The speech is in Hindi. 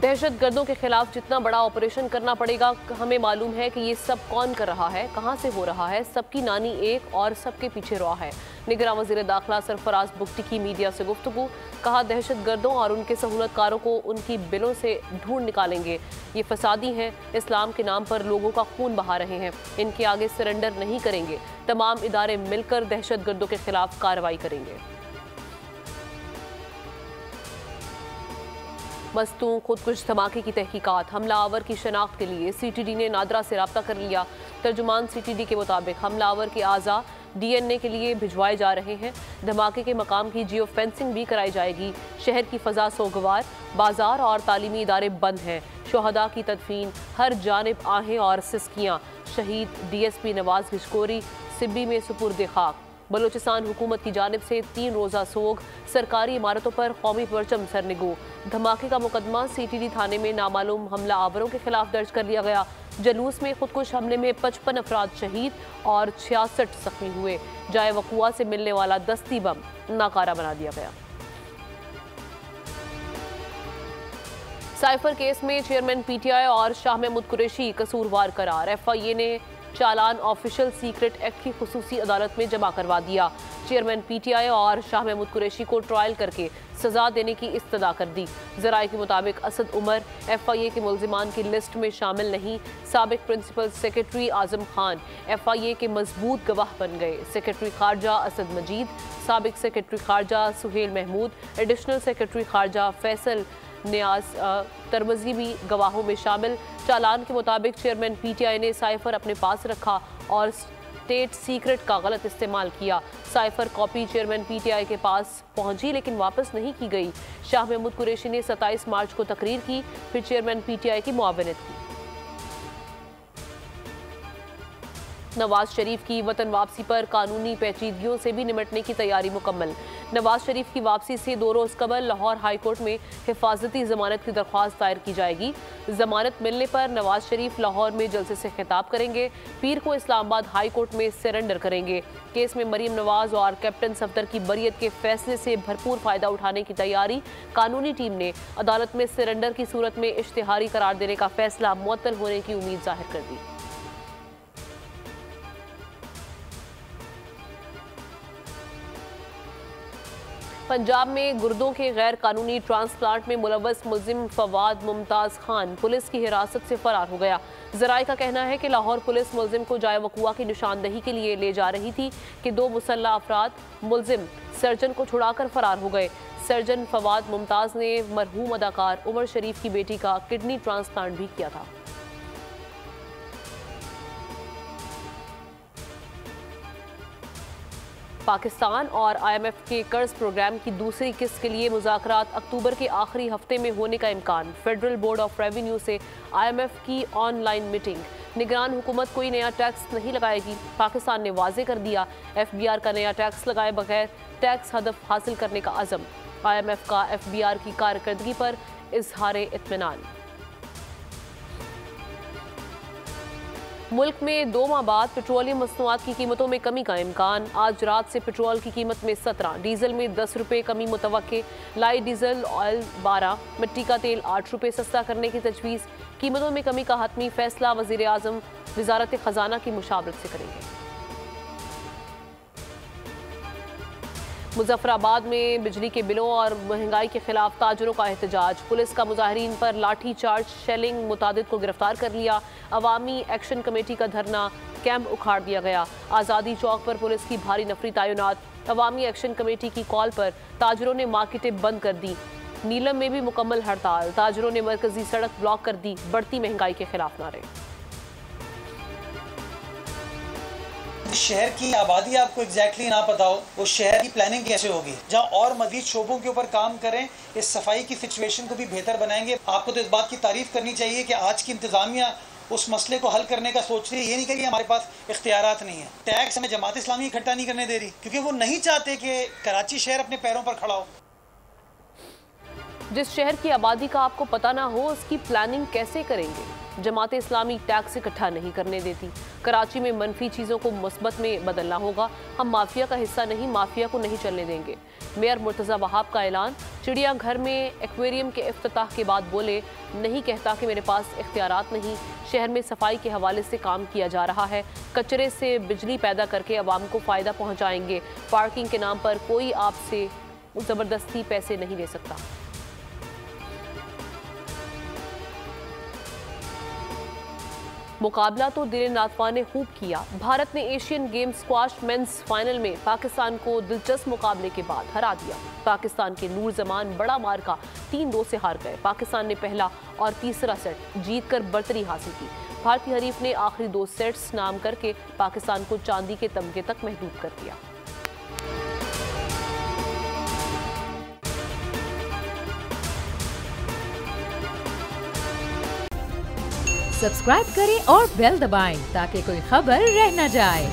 दहशतगर्दों के खिलाफ जितना बड़ा ऑपरेशन करना पड़ेगा, हमें मालूम है कि ये सब कौन कर रहा है, कहां से हो रहा है, सबकी नानी एक और सबके पीछे रहा है। निगरान वज़ीर दाखिला सरफराज बुगटी की मीडिया से गुफ्तगू, कहा दहशतगर्दों और उनके सहूलतकारों को उनकी बिलों से ढूंढ निकालेंगे। ये फसादी हैं, इस्लाम के नाम पर लोगों का खून बहा रहे हैं, इनके आगे सरेंडर नहीं करेंगे। तमाम इदारे मिलकर दहशतगर्दों के खिलाफ कार्रवाई करेंगे। मस्तूं खुदकुश धमाके की तहकीकात, हमलावर की शनाख्त के लिए CTD ने नादरा से रब्ता कर लिया। तर्जुमान CTD के मुताबिक हमलावर के आज़ा DNA के लिए भिजवाए जा रहे हैं। धमाके के मकाम की जियो फेंसिंग भी कराई जाएगी। शहर की फजा सोगवार, बाजार और तालीमी इदारे बंद हैं। शुहदा की तदफीन, हर जानिब आहें और सिस्कियाँ। शहीद DSP नवाज घिशकोरी सिब्बी में सुपुर्द खाक। बलोचिस्तान हुकूमत की जानिब से 3 रोज़ा सोग, सरकारी इमारतों पर कौमी परचम सरनिगो। धमाके का मुकदमा CTD थाने में नामालूम हमला आवरों के खिलाफ दर्ज कर लिया गया। जलूस में खुदकुश हमले में 55 अफराद शहीद और 66 जख्मी हुए। जाए वक़ुआ से मिलने वाला दस्ती बम नाकारा बना दिया गया। साइफर केस में चेयरमैन PTI और शाह महमूद कुरैशी कसूरवार करार। FIA ने चालान ऑफिशियल सीक्रेट एक्ट की खुसूसी अदालत में जमा करवा दिया। चेयरमैन PTI और शाह महमूद कुरैशी को ट्रायल करके सजा देने की इस्तदा कर दी। ज़राए के मुताबिक असद उमर FIA के मुल्जिमान की लिस्ट में शामिल नहीं। साबिक principal secretary Azam Khan FIA के मजबूत गवाह बन गए। सेक्रेटरी खारजा असद मजीद, साबिक सेक्रेटरी खारजा सुहेल महमूद, एडिशनल सेक्रेटरी खारजा फैसल नियाज तरमजी भी गवाहों में शामिल। चालान के मुताबिक चेयरमैन PTI ने साइफर अपने पास रखा और स्टेट सीक्रेट का गलत इस्तेमाल किया। साइफर कॉपी चेयरमैन PTI के पास पहुंची लेकिन वापस नहीं की गई। शाह महमूद कुरैशी ने 27 मार्च को तकरीर की, फिर चेयरमैन PTI की मुआवनत की। नवाज शरीफ की वतन वापसी पर कानूनी पेचीदगियों से भी निपटने की तैयारी मुकम्मल। नवाज शरीफ की वापसी से 2 रोज़ कबल लाहौर हाई कोर्ट में हिफाजती जमानत की दरख्वास्त दायर की जाएगी। जमानत मिलने पर नवाज शरीफ लाहौर में जलसे से खिताब करेंगे। पीर को इस्लामाबाद हाई कोर्ट में सरेंडर करेंगे। केस में मरीम नवाज और कैप्टन सफदर की बरियत के फैसले से भरपूर फायदा उठाने की तैयारी। कानूनी टीम ने अदालत में सरेंडर की सूरत में इश्तिहारी करार देने का फैसला मुअत्तल होने की उम्मीद जाहिर कर दी। पंजाब में गुर्दों के गैर कानूनी ट्रांसप्लांट में मुलव्वस मुल्जिम फवाद मुमताज़ खान पुलिस की हिरासत से फरार हो गया। ज़राए का कहना है कि लाहौर पुलिस मुल्जिम को जाए वक़ुआ की निशानदही के लिए ले जा रही थी कि 2 मुसल्लह अफराद मुल्जिम सर्जन को छुड़ाकर फरार हो गए। सर्जन फवाद मुमताज़ ने मरहूम अदाकार उमर शरीफ की बेटी का किडनी ट्रांसप्लांट भी किया था। पाकिस्तान और IMF के कर्ज प्रोग्राम की दूसरी किस्त के लिए मुज़ाकरात अक्टूबर के आखिरी हफ्ते में होने का इम्कान। फेडरल बोर्ड ऑफ रेवेन्यू से IMF की ऑनलाइन मीटिंग। निगरान हुकूमत कोई नया टैक्स नहीं लगाएगी। पाकिस्तान ने वाजे कर दिया, FBR का नया टैक्स लगाए बगैर टैक्स हदफ हासिल करने का अज़म। IMF का FBR की कारकर्दगी पर इजहार इत्मीनान। मुल्क में 2 माह बाद पेट्रोलियम मसनूआत की कीमतों में कमी का इम्कान। आज रात से पेट्रोल की कीमत में 17, डीजल में 10 रुपये कमी मुतवक्के। लाइट डीजल ऑयल 12, मिट्टी का तेल 8 रुपये सस्ता करने की तजवीज़। कीमतों में कमी का हतमी फैसला वज़ीर आज़म वज़ारत ख़जाना की मुशावरत से करेंगे। मुजफ्फराबाद में बिजली के बिलों और महंगाई के खिलाफ ताजरों का एहतजाज। पुलिस का मुजाहिरीन पर लाठी चार्ज, शेलिंग, मुतादिद को गिरफ्तार कर लिया। अवामी एक्शन कमेटी का धरना कैंप उखाड़ दिया गया। आज़ादी चौक पर पुलिस की भारी नफरी तैनात। अवामी एक्शन कमेटी की कॉल पर ताजरों ने मार्केटें बंद कर दी। नीलम में भी मुकम्मल हड़ताल। ताजरों ने मरकजी सड़क ब्लॉक कर दी। बढ़ती महंगाई के खिलाफ नारे। शहर की आबादी आपको एग्जैक्टली ना पता हो, उस शहर की प्लानिंग कैसे होगी, जहाँ और मजीद शोबों के ऊपर काम करें, इस सफाई की सिचुएशन को भी बेहतर बनाएंगे। आपको तो इस बात की तारीफ करनी चाहिए कि आज की इंतजामिया उस मसले को हल करने का सोच रही है। ये नहीं कह हमारे पास इख्तियारात नहीं है। टैक्स हमें जमात इस्लामी इकट्ठा नहीं करने दे रही, क्योंकि वो नहीं चाहते कि कराची शहर अपने पैरों पर खड़ा हो। जिस शहर की आबादी का आपको पता ना हो, उसकी प्लानिंग कैसे करेंगे? जमात इस्लामी टैक्स इकट्ठा नहीं करने देती। कराची में मनफी चीज़ों को मुस्बत में बदलना होगा। हम माफिया का हिस्सा नहीं, माफिया को नहीं चलने देंगे। मेयर मुर्तज़ा वहाब का ऐलान। चिड़ियाघर में एक्वेरियम के इफ्तिताह के बाद बोले, नहीं कहता कि मेरे पास इख्तियारात नहीं। शहर में सफाई के हवाले से काम किया जा रहा है। कचरे से बिजली पैदा करके अवाम को फ़ायदा पहुँचाएंगे। पार्किंग के नाम पर कोई आपसे ज़बरदस्ती पैसे नहीं ले सकता। मुकाबला तो दिल नातवा ने खूब किया। भारत ने Asian games squash men's final में पाकिस्तान को दिलचस्प मुकाबले के बाद हरा दिया। पाकिस्तान के नूर जमान बड़ा मार्का 3-2 से हार गए। पाकिस्तान ने पहला और तीसरा सेट जीतकर बर्तरी हासिल की। भारतीय हरीफ ने आखिरी 2 सेट्स नाम करके पाकिस्तान को चांदी के तमगे तक महदूद कर दिया। सब्सक्राइब करें और बेल दबाएं ताकि कोई खबर रह न जाए।